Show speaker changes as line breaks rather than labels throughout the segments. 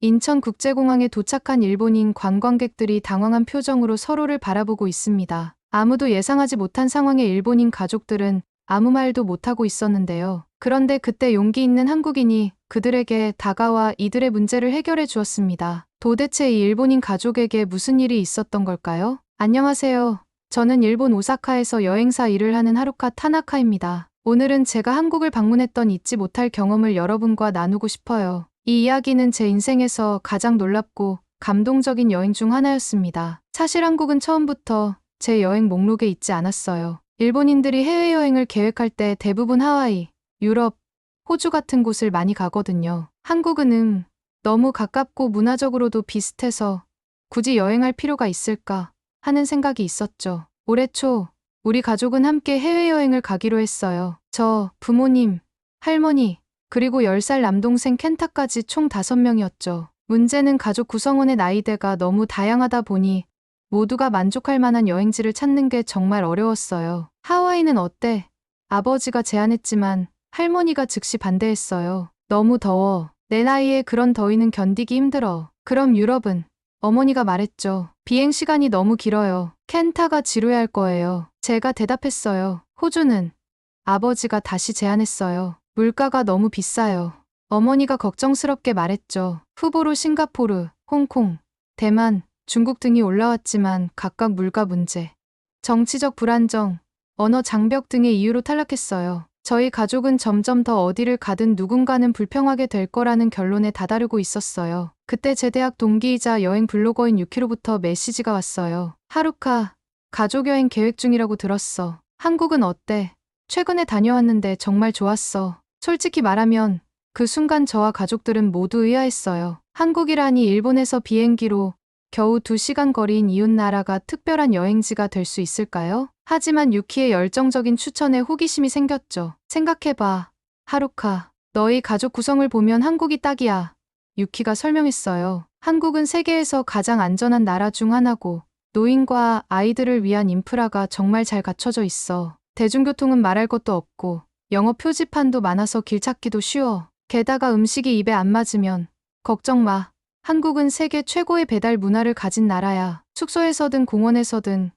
인천국제공항에 도착한 일본인 관광객들이 당황한 표정으로 서로를 바라보고 있습니다. 아무도 예상하지 못한 상황에 일본인 가족들은 아무 말도 못하고 있었는데요. 그런데 그때 용기 있는 한국인이 그들에게 다가와 이들의 문제를 해결해 주었습니다. 도대체 이 일본인 가족에게 무슨 일이 있었던 걸까요? 안녕하세요. 저는 일본 오사카에서 여행사 일을 하는 하루카 타나카입니다. 오늘은 제가 한국을 방문했던 잊지 못할 경험을 여러분과 나누고 싶어요. 이 이야기는 제 인생에서 가장 놀랍고 감동적인 여행 중 하나였습니다. 사실 한국은 처음부터 제 여행 목록에 있지 않았어요. 일본인들이 해외여행을 계획할 때 대부분 하와이, 유럽, 호주 같은 곳을 많이 가거든요. 한국은 너무 가깝고 문화적으로도 비슷해서 굳이 여행할 필요가 있을까 하는 생각이 있었죠. 올해 초 우리 가족은 함께 해외여행을 가기로 했어요. 저, 부모님, 할머니, 그리고 10살 남동생 켄타까지 총 5명이었죠. 문제는 가족 구성원의 나이대가 너무 다양하다 보니 모두가 만족할 만한 여행지를 찾는 게 정말 어려웠어요. 하와이는 어때? 아버지가 제안했지만 할머니가 즉시 반대했어요. 너무 더워. 내 나이에 그런 더위는 견디기 힘들어. 그럼 유럽은? 어머니가 말했죠. 비행 시간이 너무 길어요. 켄타가 지루해할 거예요. 제가 대답했어요. 호주는? 아버지가 다시 제안했어요. 물가가 너무 비싸요. 어머니가 걱정스럽게 말했죠. 후보로 싱가포르, 홍콩, 대만, 중국 등이 올라왔지만 각각 물가 문제, 정치적 불안정, 언어 장벽 등의 이유로 탈락했어요. 저희 가족은 점점 더 어디를 가든 누군가는 불평하게 될 거라는 결론에 다다르고 있었어요. 그때 제 대학 동기이자 여행 블로거인 유키로부터 메시지가 왔어요. 하루카, 가족여행 계획 중이라고 들었어. 한국은 어때? 최근에 다녀왔는데 정말 좋았어. 솔직히 말하면 그 순간 저와 가족들은 모두 의아했어요. 한국이라니 일본에서 비행기로 겨우 2시간 거리인 이웃나라가 특별한 여행지가 될 수 있을까요? 하지만 유키의 열정적인 추천에 호기심이 생겼죠. 생각해봐. 하루카, 너희 가족 구성을 보면 한국이 딱이야. 유키가 설명했어요. 한국은 세계에서 가장 안전한 나라 중 하나고 노인과 아이들을 위한 인프라가 정말 잘 갖춰져 있어. 대중교통은 말할 것도 없고 영어 표지판도 많아서 길 찾기도 쉬워. 게다가 음식이 입에 안 맞으면 걱정 마. 한국은 세계 최고의 배달 문화를 가진 나라야. 숙소에서든 공원에서든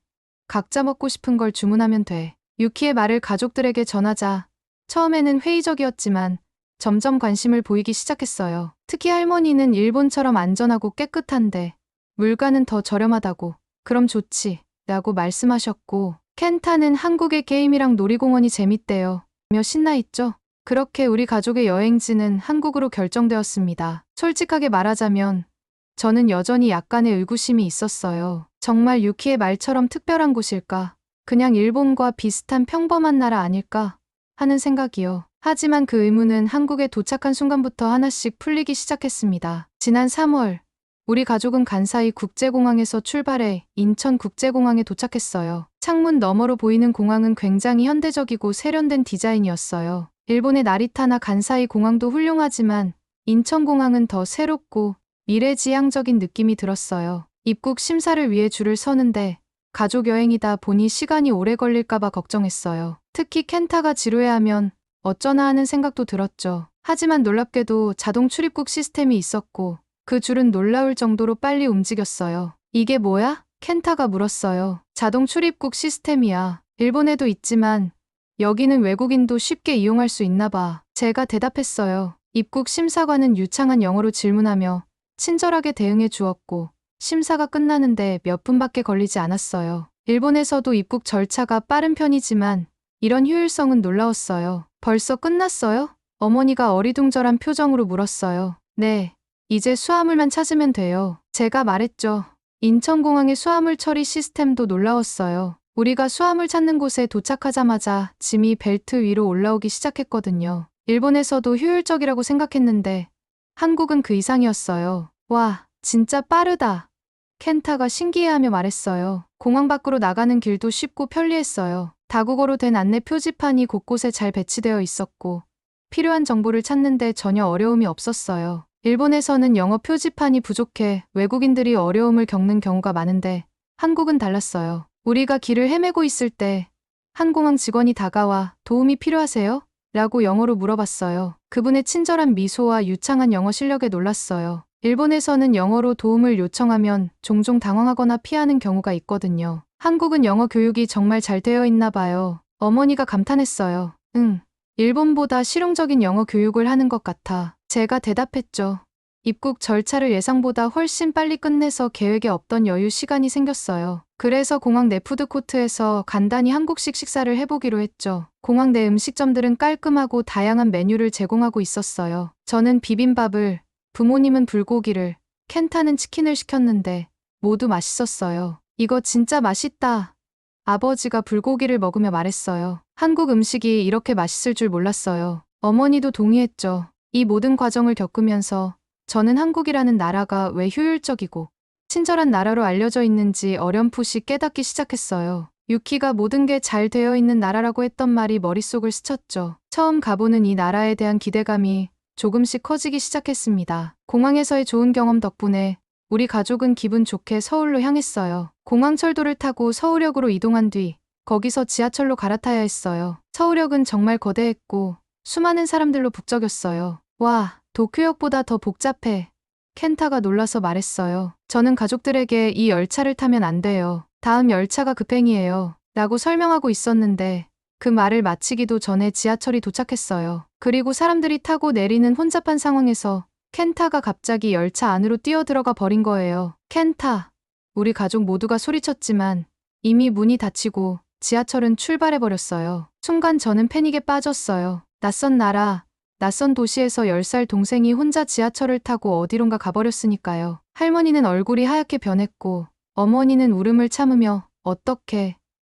각자 먹고 싶은 걸 주문하면 돼. 유키의 말을 가족들에게 전하자 처음에는 회의적이었지만 점점 관심을 보이기 시작했어요. 특히 할머니는 일본처럼 안전하고 깨끗한데 물가는 더 저렴하다고. 그럼 좋지 라고 말씀하셨고, 켄타는 한국의 게임이랑 놀이공원이 재밌대요 며 신나있죠. 그렇게 우리 가족의 여행지는 한국으로 결정되었습니다. 솔직하게 말하자면 저는 여전히 약간의 의구심이 있었어요. 정말 유키의 말처럼 특별한 곳일까? 그냥 일본과 비슷한 평범한 나라 아닐까? 하는 생각이요. 하지만 그 의문은 한국에 도착한 순간부터 하나씩 풀리기 시작했습니다. 지난 3월, 우리 가족은 간사이 국제공항에서 출발해 인천국제공항에 도착했어요. 창문 너머로 보이는 공항은 굉장히 현대적이고 세련된 디자인이었어요. 일본의 나리타나 간사이 공항도 훌륭하지만 인천공항은 더 새롭고 미래지향적인 느낌이 들었어요. 입국 심사를 위해 줄을 서는데 가족 여행이다 보니 시간이 오래 걸릴까봐 걱정했어요. 특히 켄타가 지루해하면 어쩌나 하는 생각도 들었죠. 하지만 놀랍게도 자동 출입국 시스템이 있었고 그 줄은 놀라울 정도로 빨리 움직였어요. 이게 뭐야? 켄타가 물었어요. 자동 출입국 시스템이야. 일본에도 있지만 여기는 외국인도 쉽게 이용할 수 있나 봐. 제가 대답했어요. 입국 심사관은 유창한 영어로 질문하며 친절하게 대응해 주었고 심사가 끝나는데 몇 분밖에 걸리지 않았어요. 일본에서도 입국 절차가 빠른 편이지만 이런 효율성은 놀라웠어요. 벌써 끝났어요? 어머니가 어리둥절한 표정으로 물었어요. 네, 이제 수화물만 찾으면 돼요. 제가 말했죠. 인천공항의 수화물 처리 시스템도 놀라웠어요. 우리가 수화물 찾는 곳에 도착하자마자 짐이 벨트 위로 올라오기 시작했거든요. 일본에서도 효율적이라고 생각했는데 한국은 그 이상이었어요. 와, 진짜 빠르다. 켄타가 신기해하며 말했어요. 공항 밖으로 나가는 길도 쉽고 편리했어요. 다국어로 된 안내 표지판이 곳곳에 잘 배치되어 있었고 필요한 정보를 찾는데 전혀 어려움이 없었어요. 일본에서는 영어 표지판이 부족해 외국인들이 어려움을 겪는 경우가 많은데 한국은 달랐어요. 우리가 길을 헤매고 있을 때 한 공항 직원이 다가와 도움이 필요하세요? 라고 영어로 물어봤어요. 그분의 친절한 미소와 유창한 영어 실력에 놀랐어요. 일본에서는 영어로 도움을 요청하면 종종 당황하거나 피하는 경우가 있거든요. 한국은 영어 교육이 정말 잘 되어 있나 봐요. 어머니가 감탄했어요. 응. 일본보다 실용적인 영어 교육을 하는 것 같아. 제가 대답했죠. 입국 절차를 예상보다 훨씬 빨리 끝내서 계획에 없던 여유 시간이 생겼어요. 그래서 공항 내 푸드코트에서 간단히 한국식 식사를 해보기로 했죠. 공항 내 음식점들은 깔끔하고 다양한 메뉴를 제공하고 있었어요. 저는 비빔밥을, 부모님은 불고기를, 켄타는 치킨을 시켰는데 모두 맛있었어요. 이거 진짜 맛있다. 아버지가 불고기를 먹으며 말했어요. 한국 음식이 이렇게 맛있을 줄 몰랐어요. 어머니도 동의했죠. 이 모든 과정을 겪으면서 저는 한국이라는 나라가 왜 효율적이고 친절한 나라로 알려져 있는지 어렴풋이 깨닫기 시작했어요. 유키가 모든 게 잘 되어 있는 나라라고 했던 말이 머릿속을 스쳤죠. 처음 가보는 이 나라에 대한 기대감이 조금씩 커지기 시작했습니다. 공항에서의 좋은 경험 덕분에 우리 가족은 기분 좋게 서울로 향했어요. 공항철도를 타고 서울역으로 이동한 뒤 거기서 지하철로 갈아타야 했어요. 서울역은 정말 거대했고 수많은 사람들로 북적였어요. 와, 도쿄역보다 더 복잡해. 켄타가 놀라서 말했어요. 저는 가족들에게 이 열차를 타면 안 돼요. 다음 열차가 급행이에요. 라고 설명하고 있었는데 그 말을 마치기도 전에 지하철이 도착했어요. 그리고 사람들이 타고 내리는 혼잡한 상황에서 켄타가 갑자기 열차 안으로 뛰어들어가 버린 거예요. 켄타. 우리 가족 모두가 소리쳤지만 이미 문이 닫히고 지하철은 출발해버렸어요. 순간 저는 패닉에 빠졌어요. 낯선 나라, 낯선 도시에서 10살 동생이 혼자 지하철을 타고 어디론가 가버렸으니까요. 할머니는 얼굴이 하얗게 변했고 어머니는 울음을 참으며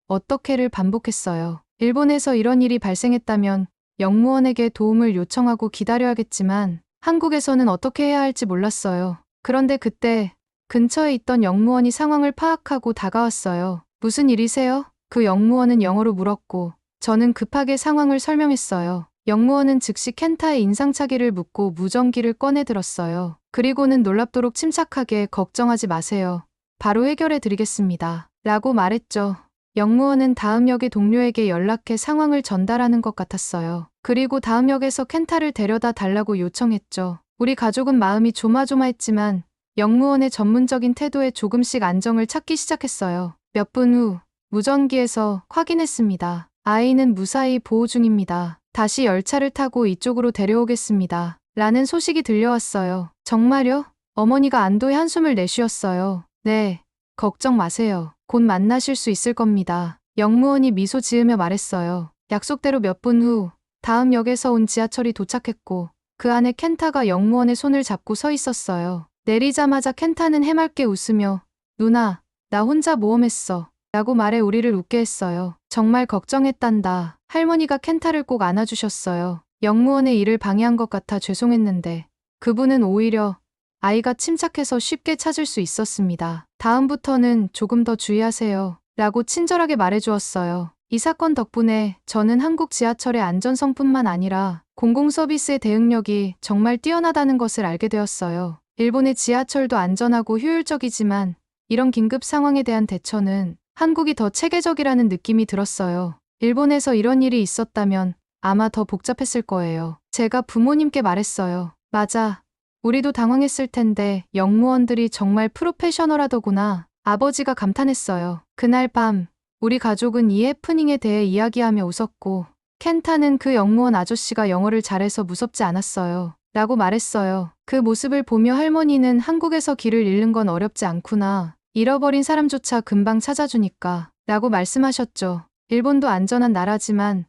어떻게를 반복했어요. 일본에서 이런 일이 발생했다면 영무원에게 도움을 요청하고 기다려야겠지만 한국에서는 어떻게 해야 할지 몰랐어요. 그런데 그때 근처에 있던 영무원이 상황을 파악하고 다가왔어요. 무슨 일이세요? 그 영무원은 영어로 물었고 저는 급하게 상황을 설명했어요. 영무원은 즉시 켄타의 인상착의를 묻고 무전기를 꺼내 들었어요. 그리고는 놀랍도록 침착하게 걱정하지 마세요. 바로 해결해 드리겠습니다. 라고 말했죠. 영무원은 다음 역의 동료에게 연락해 상황을 전달하는 것 같았어요. 그리고 다음 역에서 켄타를 데려다 달라고 요청했죠. 우리 가족은 마음이 조마조마했지만 영무원의 전문적인 태도에 조금씩 안정을 찾기 시작했어요. 몇 분 후 무전기에서 확인했습니다. 아이는 무사히 보호 중입니다. 다시 열차를 타고 이쪽으로 데려오겠습니다. 라는 소식이 들려왔어요. 정말요? 어머니가 안도의 한숨을 내쉬었어요. 네, 걱정 마세요. 곧 만나실 수 있을 겁니다. 영무원이 미소 지으며 말했어요. 약속대로 몇 분 후 다음 역에서 온 지하철이 도착했고 그 안에 켄타가 영무원의 손을 잡고 서 있었어요. 내리자마자 켄타는 해맑게 웃으며 누나, 나 혼자 모험했어. 라고 말해 우리를 웃게 했어요. 정말 걱정했단다. 할머니가 켄타를 꼭 안아주셨어요. 영무원의 일을 방해한 것 같아 죄송했는데 그분은 오히려 아이가 침착해서 쉽게 찾을 수 있었습니다. 다음부터는 조금 더 주의하세요. 라고 친절하게 말해주었어요. 이 사건 덕분에 저는 한국 지하철의 안전성뿐만 아니라 공공서비스의 대응력이 정말 뛰어나다는 것을 알게 되었어요. 일본의 지하철도 안전하고 효율적이지만 이런 긴급 상황에 대한 대처는 한국이 더 체계적이라는 느낌이 들었어요. 일본에서 이런 일이 있었다면 아마 더 복잡했을 거예요. 제가 부모님께 말했어요. 맞아. 우리도 당황했을 텐데 영무원들이 정말 프로페셔널하더구나. 아버지가 감탄했어요. 그날 밤 우리 가족은 이 해프닝에 대해 이야기하며 웃었고 켄타는 그 영무원 아저씨가 영어를 잘해서 무섭지 않았어요. 라고 말했어요. 그 모습을 보며 할머니는 한국에서 길을 잃는 건 어렵지 않구나. 잃어버린 사람조차 금방 찾아주니까. 라고 말씀하셨죠. 일본도 안전한 나라지만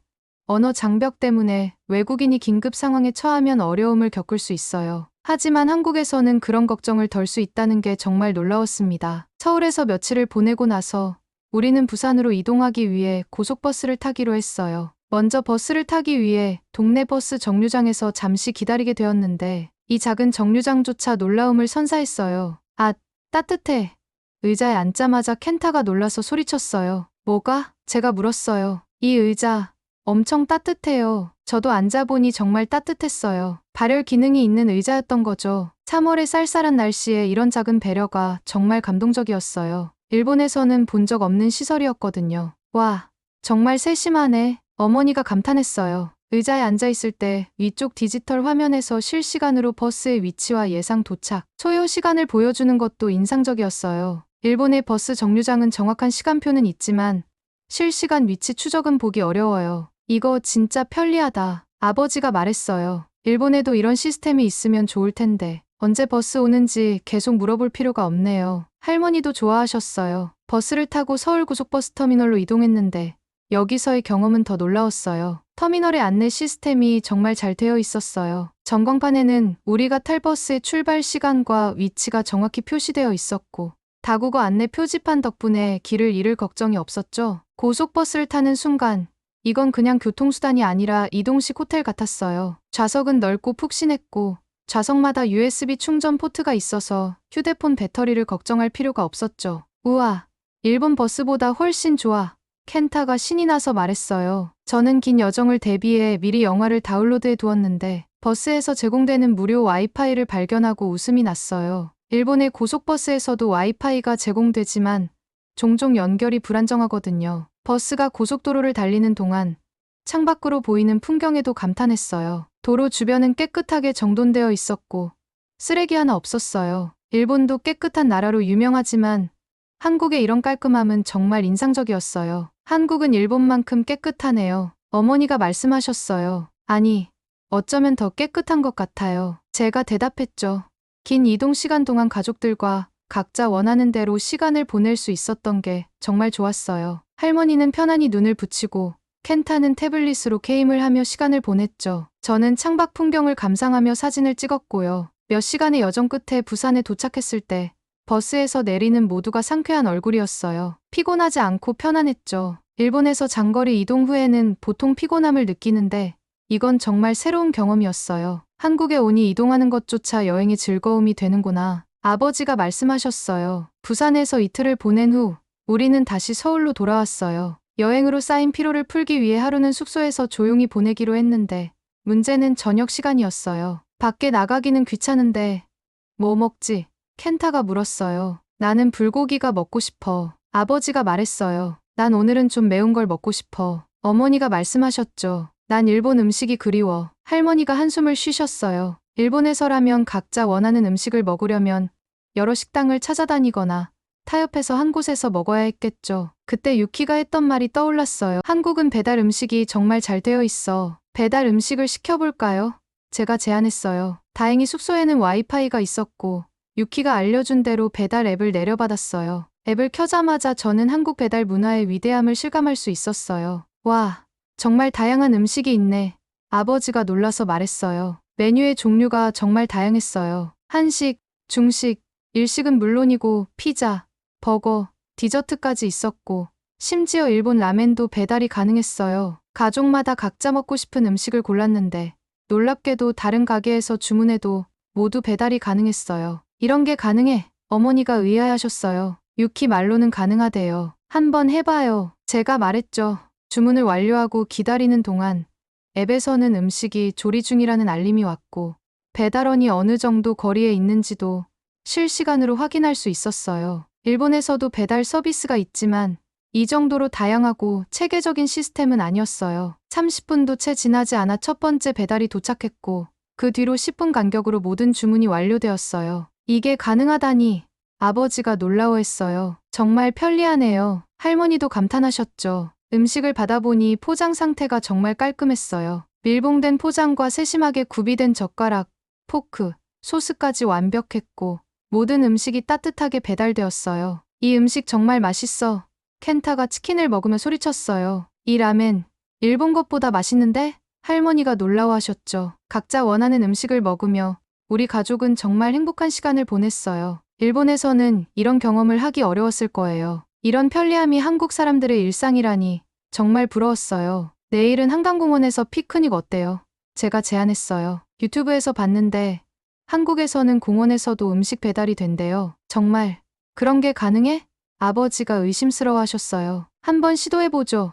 언어 장벽 때문에 외국인이 긴급 상황에 처하면 어려움을 겪을 수 있어요. 하지만 한국에서는 그런 걱정을 덜 수 있다는 게 정말 놀라웠습니다. 서울에서 며칠을 보내고 나서 우리는 부산으로 이동하기 위해 고속버스를 타기로 했어요. 먼저 버스를 타기 위해 동네 버스 정류장에서 잠시 기다리게 되었는데 이 작은 정류장조차 놀라움을 선사했어요. 아, 따뜻해. 의자에 앉자마자 켄타가 놀라서 소리쳤어요. 뭐가? 제가 물었어요. 이 의자 엄청 따뜻해요. 저도 앉아보니 정말 따뜻했어요. 발열 기능이 있는 의자였던 거죠. 3월의 쌀쌀한 날씨에 이런 작은 배려가 정말 감동적이었어요. 일본에서는 본 적 없는 시설이었거든요. 와, 정말 세심하네. 어머니가 감탄했어요. 의자에 앉아 있을 때 위쪽 디지털 화면에서 실시간으로 버스의 위치와 예상 도착, 소요 시간을 보여주는 것도 인상적이었어요. 일본의 버스 정류장은 정확한 시간표는 있지만 실시간 위치 추적은 보기 어려워요. 이거 진짜 편리하다. 아버지가 말했어요. 일본에도 이런 시스템이 있으면 좋을 텐데 언제 버스 오는지 계속 물어볼 필요가 없네요. 할머니도 좋아하셨어요. 버스를 타고 서울 고속버스 터미널로 이동했는데 여기서의 경험은 더 놀라웠어요. 터미널의 안내 시스템이 정말 잘 되어 있었어요. 전광판에는 우리가 탈 버스의 출발 시간과 위치가 정확히 표시되어 있었고 다국어 안내 표지판 덕분에 길을 잃을 걱정이 없었죠. 고속버스를 타는 순간 이건 그냥 교통수단이 아니라 이동식 호텔 같았어요. 좌석은 넓고 푹신했고 좌석마다 USB 충전 포트가 있어서 휴대폰 배터리를 걱정할 필요가 없었죠. 우와, 일본 버스보다 훨씬 좋아. 켄타가 신이 나서 말했어요. 저는 긴 여정을 대비해 미리 영화를 다운로드해 두었는데 버스에서 제공되는 무료 와이파이를 발견하고 웃음이 났어요. 일본의 고속버스에서도 와이파이가 제공되지만 종종 연결이 불안정하거든요. 버스가 고속도로를 달리는 동안 창밖으로 보이는 풍경에도 감탄했어요. 도로 주변은 깨끗하게 정돈되어 있었고 쓰레기 하나 없었어요. 일본도 깨끗한 나라로 유명하지만 한국의 이런 깔끔함은 정말 인상적이었어요. 한국은 일본만큼 깨끗하네요. 어머니가 말씀하셨어요. 아니, 어쩌면 더 깨끗한 것 같아요. 제가 대답했죠. 긴 이동 시간 동안 가족들과 각자 원하는 대로 시간을 보낼 수 있었던 게 정말 좋았어요. 할머니는 편안히 눈을 붙이고 켄타는 태블릿으로 게임을 하며 시간을 보냈죠. 저는 창밖 풍경을 감상하며 사진을 찍었고요. 몇 시간의 여정 끝에 부산에 도착했을 때 버스에서 내리는 모두가 상쾌한 얼굴이었어요. 피곤하지 않고 편안했죠. 일본에서 장거리 이동 후에는 보통 피곤함을 느끼는데 이건 정말 새로운 경험이었어요. 한국에 오니 이동하는 것조차 여행의 즐거움이 되는구나. 아버지가 말씀하셨어요. 부산에서 이틀을 보낸 후 우리는 다시 서울로 돌아왔어요. 여행으로 쌓인 피로를 풀기 위해 하루는 숙소에서 조용히 보내기로 했는데 문제는 저녁 시간이었어요. 밖에 나가기는 귀찮은데 뭐 먹지? 켄타가 물었어요. 나는 불고기가 먹고 싶어. 아버지가 말했어요. 난 오늘은 좀 매운 걸 먹고 싶어. 어머니가 말씀하셨죠. 난 일본 음식이 그리워. 할머니가 한숨을 쉬셨어요. 일본에서라면 각자 원하는 음식을 먹으려면 여러 식당을 찾아다니거나 타협해서 한 곳에서 먹어야 했겠죠. 그때 유키가 했던 말이 떠올랐어요. 한국은 배달 음식이 정말 잘 되어 있어. 배달 음식을 시켜볼까요? 제가 제안했어요. 다행히 숙소에는 와이파이가 있었고 유키가 알려준 대로 배달 앱을 내려받았어요. 앱을 켜자마자 저는 한국 배달 문화의 위대함을 실감할 수 있었어요. 와, 정말 다양한 음식이 있네. 아버지가 놀라서 말했어요. 메뉴의 종류가 정말 다양했어요. 한식, 중식, 일식은 물론이고 피자, 버거, 디저트까지 있었고 심지어 일본 라멘도 배달이 가능했어요. 가족마다 각자 먹고 싶은 음식을 골랐는데 놀랍게도 다른 가게에서 주문해도 모두 배달이 가능했어요. 이런 게 가능해. 어머니가 의아해하셨어요. 유키 말로는 가능하대요. 한번 해봐요. 제가 말했죠. 주문을 완료하고 기다리는 동안 앱에서는 음식이 조리 중이라는 알림이 왔고 배달원이 어느 정도 거리에 있는지도 실시간으로 확인할 수 있었어요. 일본에서도 배달 서비스가 있지만 이 정도로 다양하고 체계적인 시스템은 아니었어요. 30분도 채 지나지 않아 첫 번째 배달이 도착했고 그 뒤로 10분 간격으로 모든 주문이 완료되었어요. 이게 가능하다니 아버지가 놀라워했어요. 정말 편리하네요. 할머니도 감탄하셨죠. 음식을 받아보니 포장 상태가 정말 깔끔했어요. 밀봉된 포장과 세심하게 구비된 젓가락, 포크, 소스까지 완벽했고 모든 음식이 따뜻하게 배달되었어요. 이 음식 정말 맛있어. 켄타가 치킨을 먹으며 소리쳤어요. 이 라멘, 일본 것보다 맛있는데? 할머니가 놀라워하셨죠. 각자 원하는 음식을 먹으며 우리 가족은 정말 행복한 시간을 보냈어요. 일본에서는 이런 경험을 하기 어려웠을 거예요. 이런 편리함이 한국 사람들의 일상이라니 정말 부러웠어요. 내일은 한강공원에서 피크닉 어때요? 제가 제안했어요. 유튜브에서 봤는데 한국에서는 공원에서도 음식 배달이 된대요. 정말 그런 게 가능해? 아버지가 의심스러워 하셨어요. 한번 시도해보죠.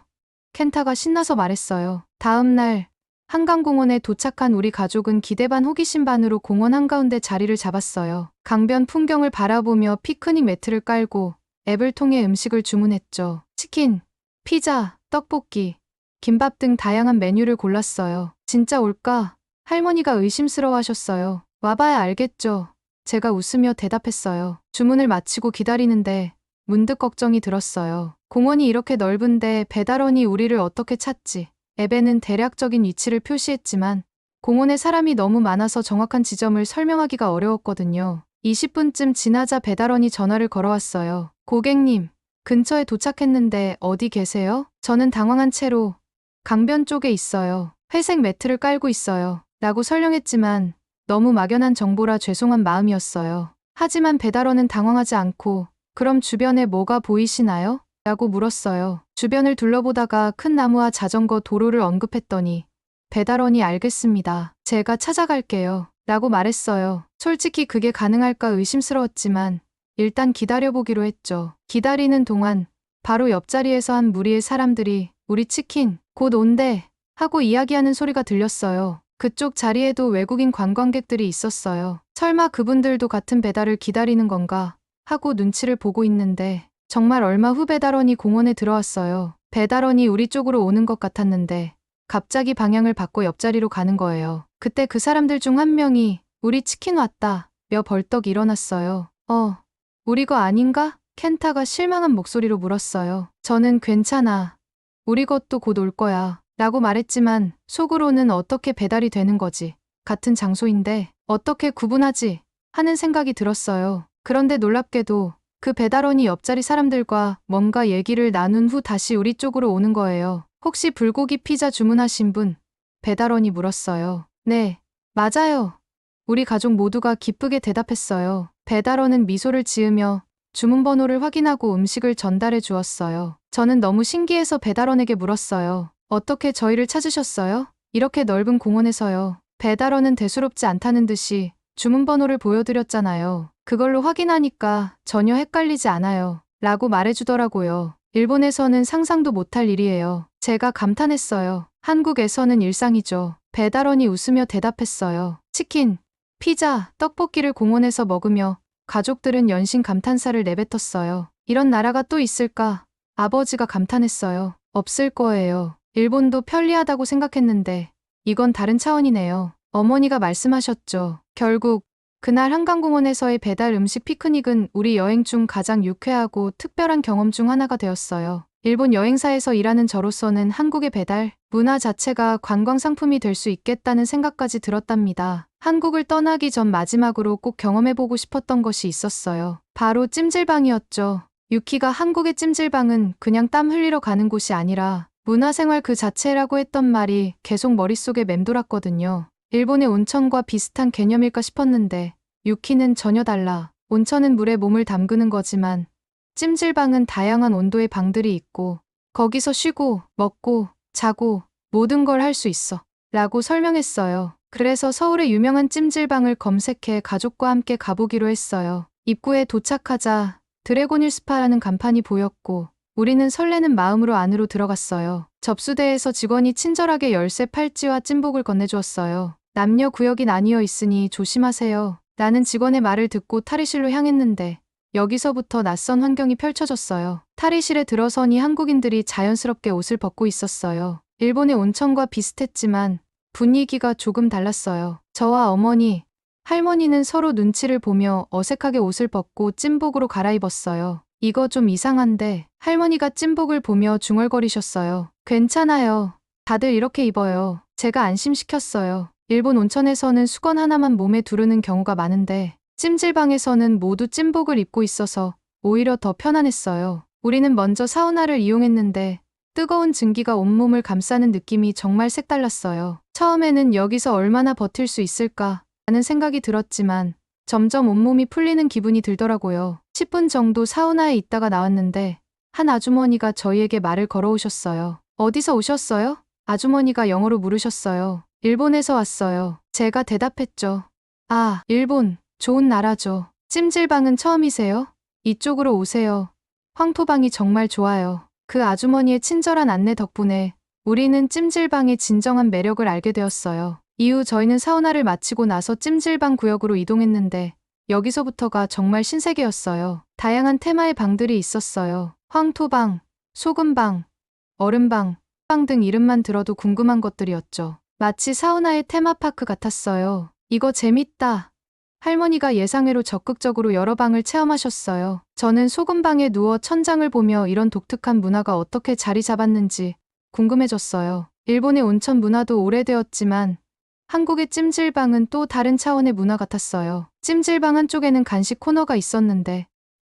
켄타가 신나서 말했어요. 다음 날 한강공원에 도착한 우리 가족은 기대 반 호기심 반으로 공원 한가운데 자리를 잡았어요. 강변 풍경을 바라보며 피크닉 매트를 깔고 앱을 통해 음식을 주문했죠. 치킨, 피자, 떡볶이, 김밥 등 다양한 메뉴를 골랐어요. 진짜 올까? 할머니가 의심스러워 하셨어요. 와봐야 알겠죠. 제가 웃으며 대답했어요. 주문을 마치고 기다리는데 문득 걱정이 들었어요. 공원이 이렇게 넓은데 배달원이 우리를 어떻게 찾지? 앱에는 대략적인 위치를 표시했지만 공원에 사람이 너무 많아서 정확한 지점을 설명하기가 어려웠거든요. 20분쯤 지나자 배달원이 전화를 걸어왔어요. 고객님, 근처에 도착했는데 어디 계세요? 저는 당황한 채로 강변 쪽에 있어요. 회색 매트를 깔고 있어요. 라고 설명했지만 너무 막연한 정보라 죄송한 마음이었어요. 하지만 배달원은 당황하지 않고 그럼 주변에 뭐가 보이시나요? 라고 물었어요. 주변을 둘러보다가 큰 나무와 자전거 도로를 언급했더니 배달원이 알겠습니다. 제가 찾아갈게요. 라고 말했어요. 솔직히 그게 가능할까 의심스러웠지만 일단 기다려보기로 했죠. 기다리는 동안 바로 옆자리에서 한 무리의 사람들이 우리 치킨 곧 온대 하고 이야기하는 소리가 들렸어요. 그쪽 자리에도 외국인 관광객들이 있었어요. 설마 그분들도 같은 배달을 기다리는 건가 하고 눈치를 보고 있는데 정말 얼마 후 배달원이 공원에 들어왔어요. 배달원이 우리 쪽으로 오는 것 같았는데 갑자기 방향을 바꿔 옆자리로 가는 거예요. 그때 그 사람들 중 한 명이 우리 치킨 왔다 며 벌떡 일어났어요. 우리 거 아닌가? 켄타가 실망한 목소리로 물었어요. 저는 괜찮아. 우리 것도 곧 올 거야. 라고 말했지만 속으로는 어떻게 배달이 되는 거지? 같은 장소인데 어떻게 구분하지? 하는 생각이 들었어요. 그런데 놀랍게도 그 배달원이 옆자리 사람들과 뭔가 얘기를 나눈 후 다시 우리 쪽으로 오는 거예요. 혹시 불고기 피자 주문하신 분? 배달원이 물었어요. 네, 맞아요. 우리 가족 모두가 기쁘게 대답했어요. 배달원은 미소를 지으며 주문번호를 확인하고 음식을 전달해 주었어요. 저는 너무 신기해서 배달원에게 물었어요. 어떻게 저희를 찾으셨어요? 이렇게 넓은 공원에서요. 배달원은 대수롭지 않다는 듯이 주문번호를 보여드렸잖아요. 그걸로 확인하니까 전혀 헷갈리지 않아요. 라고 말해주더라고요. 일본에서는 상상도 못할 일이에요. 제가 감탄했어요. 한국에서는 일상이죠. 배달원이 웃으며 대답했어요. 치킨, 피자, 떡볶이를 공원에서 먹으며 가족들은 연신 감탄사를 내뱉었어요. 이런 나라가 또 있을까? 아버지가 감탄했어요. 없을 거예요. 일본도 편리하다고 생각했는데 이건 다른 차원이네요. 어머니가 말씀하셨죠. 결국 그날 한강공원에서의 배달 음식 피크닉은 우리 여행 중 가장 유쾌하고 특별한 경험 중 하나가 되었어요. 일본 여행사에서 일하는 저로서는 한국의 배달 문화 자체가 관광 상품이 될 수 있겠다는 생각까지 들었답니다. 한국을 떠나기 전 마지막으로 꼭 경험해보고 싶었던 것이 있었어요. 바로 찜질방이었죠. 유키가 한국의 찜질방은 그냥 땀 흘리러 가는 곳이 아니라 문화생활 그 자체라고 했던 말이 계속 머릿속에 맴돌았거든요. 일본의 온천과 비슷한 개념일까 싶었는데 유키는 전혀 달라. 온천은 물에 몸을 담그는 거지만 찜질방은 다양한 온도의 방들이 있고 거기서 쉬고 먹고 자고 모든 걸 할 수 있어. 라고 설명했어요. 그래서 서울의 유명한 찜질방을 검색해 가족과 함께 가보기로 했어요. 입구에 도착하자 드래곤힐 스파라는 간판이 보였고 우리는 설레는 마음으로 안으로 들어갔어요. 접수대에서 직원이 친절하게 열쇠 팔찌와 찜복을 건네주었어요. 남녀 구역이 나뉘어 있으니 조심하세요. 라는 직원의 말을 듣고 탈의실로 향했는데 여기서부터 낯선 환경이 펼쳐졌어요. 탈의실에 들어서니 한국인들이 자연스럽게 옷을 벗고 있었어요. 일본의 온천과 비슷했지만 분위기가 조금 달랐어요. 저와 어머니, 할머니는 서로 눈치를 보며 어색하게 옷을 벗고 찜복으로 갈아입었어요. 이거 좀 이상한데 할머니가 찜복을 보며 중얼거리셨어요. 괜찮아요. 다들 이렇게 입어요. 제가 안심시켰어요. 일본 온천에서는 수건 하나만 몸에 두르는 경우가 많은데 찜질방에서는 모두 찜복을 입고 있어서 오히려 더 편안했어요. 우리는 먼저 사우나를 이용했는데 뜨거운 증기가 온몸을 감싸는 느낌이 정말 색달랐어요. 처음에는 여기서 얼마나 버틸 수 있을까 라는 생각이 들었지만 점점 온몸이 풀리는 기분이 들더라고요. 10분 정도 사우나에 있다가 나왔는데 한 아주머니가 저희에게 말을 걸어오셨어요. 어디서 오셨어요? 아주머니가 영어로 물으셨어요. 일본에서 왔어요. 제가 대답했죠. 아, 일본. 좋은 나라죠. 찜질방은 처음이세요? 이쪽으로 오세요. 황토방이 정말 좋아요. 그 아주머니의 친절한 안내 덕분에 우리는 찜질방의 진정한 매력을 알게 되었어요. 이후 저희는 사우나를 마치고 나서 찜질방 구역으로 이동했는데 여기서부터가 정말 신세계였어요. 다양한 테마의 방들이 있었어요. 황토방, 소금방, 얼음방, 다락방 등 이름만 들어도 궁금한 것들이었죠. 마치 사우나의 테마파크 같았어요. 이거 재밌다. 할머니가 예상외로 적극적으로 여러 방을 체험하셨어요. 저는 소금방에 누워 천장을 보며 이런 독특한 문화가 어떻게 자리 잡았는지 궁금해졌어요. 일본의 온천 문화도 오래되었지만 한국의 찜질방은 또 다른 차원의 문화 같았어요. 찜질방 한쪽에는 간식 코너가 있었는데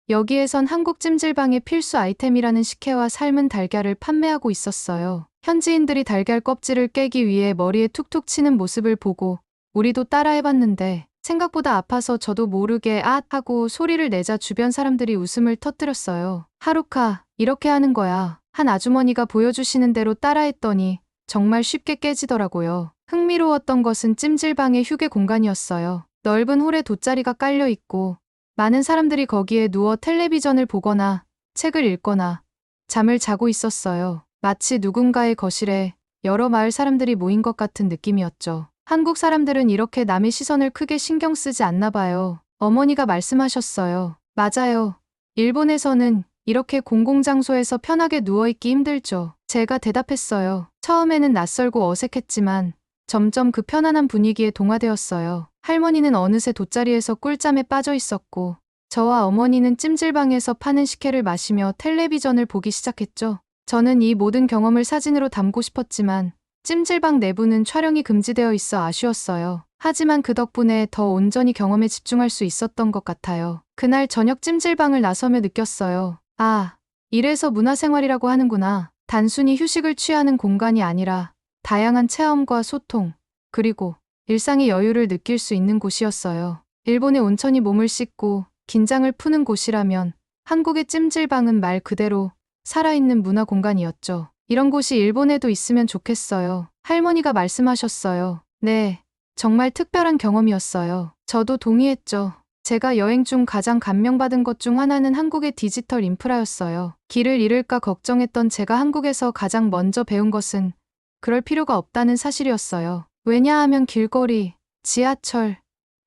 여기에선 한국 찜질방의 필수 아이템이라는 식혜와 삶은 달걀을 판매하고 있었어요. 현지인들이 달걀 껍질을 깨기 위해 머리에 툭툭 치는 모습을 보고 우리도 따라해봤는데 생각보다 아파서 저도 모르게 앗 하고 소리를 내자 주변 사람들이 웃음을 터뜨렸어요. 하루카, 이렇게 하는 거야. 한 아주머니가 보여주시는 대로 따라했더니 정말 쉽게 깨지더라고요. 흥미로웠던 것은 찜질방의 휴게 공간이었어요. 넓은 홀에 돗자리가 깔려 있고 많은 사람들이 거기에 누워 텔레비전을 보거나 책을 읽거나 잠을 자고 있었어요. 마치 누군가의 거실에 여러 마을 사람들이 모인 것 같은 느낌이었죠. 한국 사람들은 이렇게 남의 시선을 크게 신경 쓰지 않나 봐요. 어머니가 말씀하셨어요. 맞아요. 일본에서는 이렇게 공공장소에서 편하게 누워있기 힘들죠. 제가 대답했어요. 처음에는 낯설고 어색했지만 점점 그 편안한 분위기에 동화되었어요. 할머니는 어느새 돗자리에서 꿀잠에 빠져 있었고 저와 어머니는 찜질방에서 파는 식혜를 마시며 텔레비전을 보기 시작했죠. 저는 이 모든 경험을 사진으로 담고 싶었지만 찜질방 내부는 촬영이 금지되어 있어 아쉬웠어요. 하지만 그 덕분에 더 온전히 경험에 집중할 수 있었던 것 같아요. 그날 저녁 찜질방을 나서며 느꼈어요. 아, 이래서 문화생활이라고 하는구나. 단순히 휴식을 취하는 공간이 아니라 다양한 체험과 소통, 그리고 일상의 여유를 느낄 수 있는 곳이었어요. 일본의 온천이 몸을 씻고 긴장을 푸는 곳이라면 한국의 찜질방은 말 그대로 살아있는 문화 공간이었죠. 이런 곳이 일본에도 있으면 좋겠어요. 할머니가 말씀하셨어요. 네, 정말 특별한 경험이었어요. 저도 동의했죠. 제가 여행 중 가장 감명받은 것 중 하나는 한국의 디지털 인프라였어요. 길을 잃을까 걱정했던 제가 한국에서 가장 먼저 배운 것은 그럴 필요가 없다는 사실이었어요. 왜냐하면 길거리, 지하철,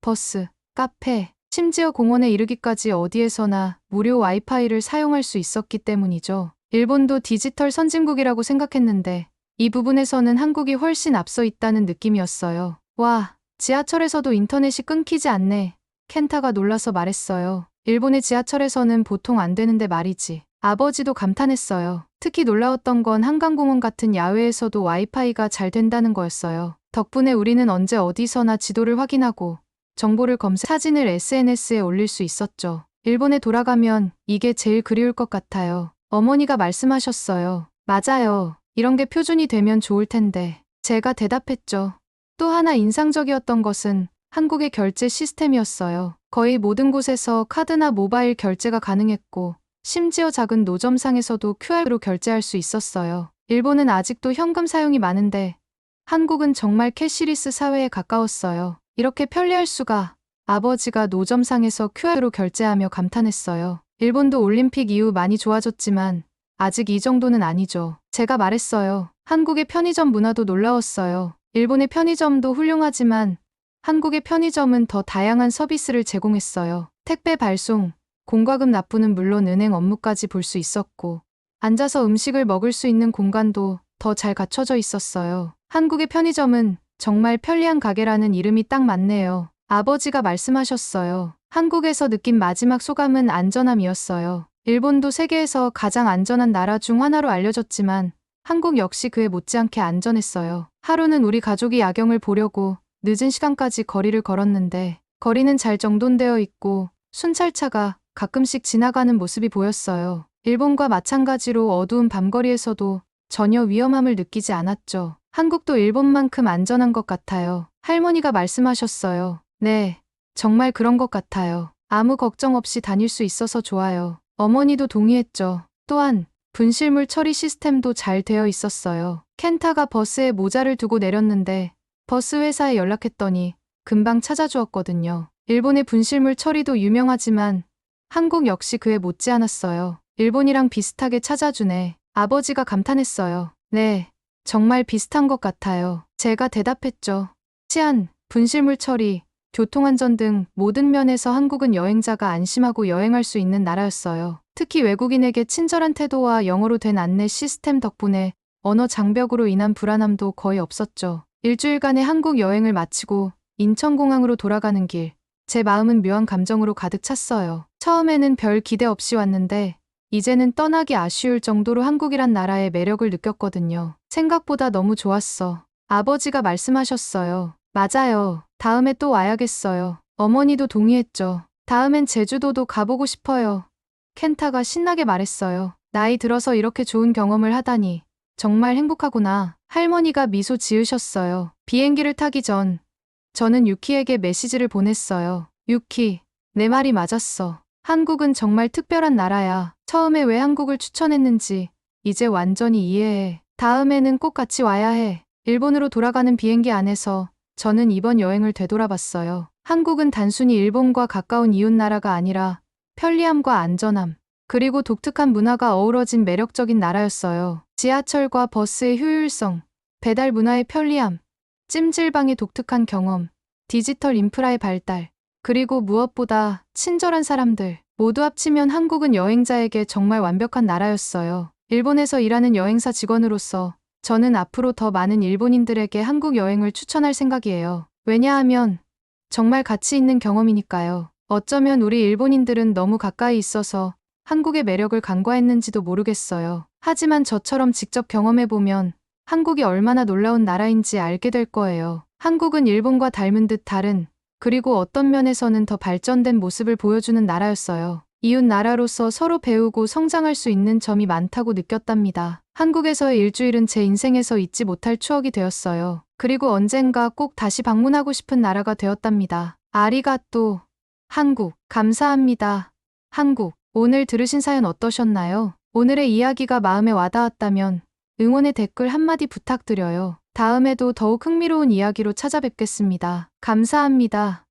버스, 카페, 심지어 공원에 이르기까지 어디에서나 무료 와이파이를 사용할 수 있었기 때문이죠. 일본도 디지털 선진국이라고 생각했는데 이 부분에서는 한국이 훨씬 앞서 있다는 느낌이었어요. 와, 지하철에서도 인터넷이 끊기지 않네. 켄타가 놀라서 말했어요. 일본의 지하철에서는 보통 안 되는데 말이지. 아버지도 감탄했어요. 특히 놀라웠던 건 한강공원 같은 야외에서도 와이파이가 잘 된다는 거였어요. 덕분에 우리는 언제 어디서나 지도를 확인하고 정보를 사진을 SNS에 올릴 수 있었죠. 일본에 돌아가면 이게 제일 그리울 것 같아요. 어머니가 말씀하셨어요. 맞아요. 이런 게 표준이 되면 좋을 텐데. 제가 대답했죠. 또 하나 인상적이었던 것은 한국의 결제 시스템이었어요. 거의 모든 곳에서 카드나 모바일 결제가 가능했고 심지어 작은 노점상에서도 QR로 결제할 수 있었어요. 일본은 아직도 현금 사용이 많은데 한국은 정말 캐시리스 사회에 가까웠어요. 이렇게 편리할 수가. 아버지가 노점상에서 QR로 결제하며 감탄했어요. 일본도 올림픽 이후 많이 좋아졌지만 아직 이 정도는 아니죠. 제가 말했어요. 한국의 편의점 문화도 놀라웠어요. 일본의 편의점도 훌륭하지만 한국의 편의점은 더 다양한 서비스를 제공했어요. 택배 발송, 공과금 납부는 물론 은행 업무까지 볼 수 있었고 앉아서 음식을 먹을 수 있는 공간도 더 잘 갖춰져 있었어요. 한국의 편의점은 정말 편리한 가게라는 이름이 딱 맞네요. 아버지가 말씀하셨어요. 한국에서 느낀 마지막 소감은 안전함이었어요. 일본도 세계에서 가장 안전한 나라 중 하나로 알려졌지만 한국 역시 그에 못지않게 안전했어요. 하루는 우리 가족이 야경을 보려고 늦은 시간까지 거리를 걸었는데 거리는 잘 정돈되어 있고 순찰차가 가끔씩 지나가는 모습이 보였어요. 일본과 마찬가지로 어두운 밤거리에서도 전혀 위험함을 느끼지 않았죠. 한국도 일본만큼 안전한 것 같아요. 할머니가 말씀하셨어요. 네, 정말 그런 것 같아요. 아무 걱정 없이 다닐 수 있어서 좋아요. 어머니도 동의했죠. 또한 분실물 처리 시스템도 잘 되어 있었어요. 켄타가 버스에 모자를 두고 내렸는데 버스 회사에 연락했더니 금방 찾아주었거든요. 일본의 분실물 처리도 유명하지만 한국 역시 그에 못지않았어요. 일본이랑 비슷하게 찾아주네. 아버지가 감탄했어요. 네, 정말 비슷한 것 같아요. 제가 대답했죠. 치안, 분실물 처리, 교통안전 등 모든 면에서 한국은 여행자가 안심하고 여행할 수 있는 나라였어요. 특히 외국인에게 친절한 태도와 영어로 된 안내 시스템 덕분에 언어 장벽으로 인한 불안함도 거의 없었죠. 일주일간의 한국 여행을 마치고 인천공항으로 돌아가는 길, 제 마음은 묘한 감정으로 가득 찼어요. 처음에는 별 기대 없이 왔는데 이제는 떠나기 아쉬울 정도로 한국이란 나라의 매력을 느꼈거든요. 생각보다 너무 좋았어. 아버지가 말씀하셨어요. 맞아요. 다음에 또 와야겠어요. 어머니도 동의했죠. 다음엔 제주도도 가보고 싶어요. 켄타가 신나게 말했어요. 나이 들어서 이렇게 좋은 경험을 하다니 정말 행복하구나. 할머니가 미소 지으셨어요. 비행기를 타기 전 저는 유키에게 메시지를 보냈어요. 유키, 내 말이 맞았어. 한국은 정말 특별한 나라야. 처음에 왜 한국을 추천했는지 이제 완전히 이해해. 다음에는 꼭 같이 와야 해. 일본으로 돌아가는 비행기 안에서 저는 이번 여행을 되돌아봤어요. 한국은 단순히 일본과 가까운 이웃 나라가 아니라 편리함과 안전함, 그리고 독특한 문화가 어우러진 매력적인 나라였어요. 지하철과 버스의 효율성, 배달 문화의 편리함, 찜질방의 독특한 경험, 디지털 인프라의 발달, 그리고 무엇보다 친절한 사람들, 모두 합치면 한국은 여행자에게 정말 완벽한 나라였어요. 일본에서 일하는 여행사 직원으로서 저는 앞으로 더 많은 일본인들에게 한국 여행을 추천할 생각이에요. 왜냐하면 정말 가치 있는 경험이니까요. 어쩌면 우리 일본인들은 너무 가까이 있어서 한국의 매력을 간과했는지도 모르겠어요. 하지만 저처럼 직접 경험해보면 한국이 얼마나 놀라운 나라인지 알게 될 거예요. 한국은 일본과 닮은 듯 다른, 그리고 어떤 면에서는 더 발전된 모습을 보여주는 나라였어요. 이웃 나라로서 서로 배우고 성장할 수 있는 점이 많다고 느꼈답니다. 한국에서의 일주일은 제 인생에서 잊지 못할 추억이 되었어요. 그리고 언젠가 꼭 다시 방문하고 싶은 나라가 되었답니다. 아리가또. 한국. 감사합니다. 한국. 오늘 들으신 사연 어떠셨나요? 오늘의 이야기가 마음에 와닿았다면 응원의 댓글 한마디 부탁드려요. 다음에도 더욱 흥미로운 이야기로 찾아뵙겠습니다. 감사합니다.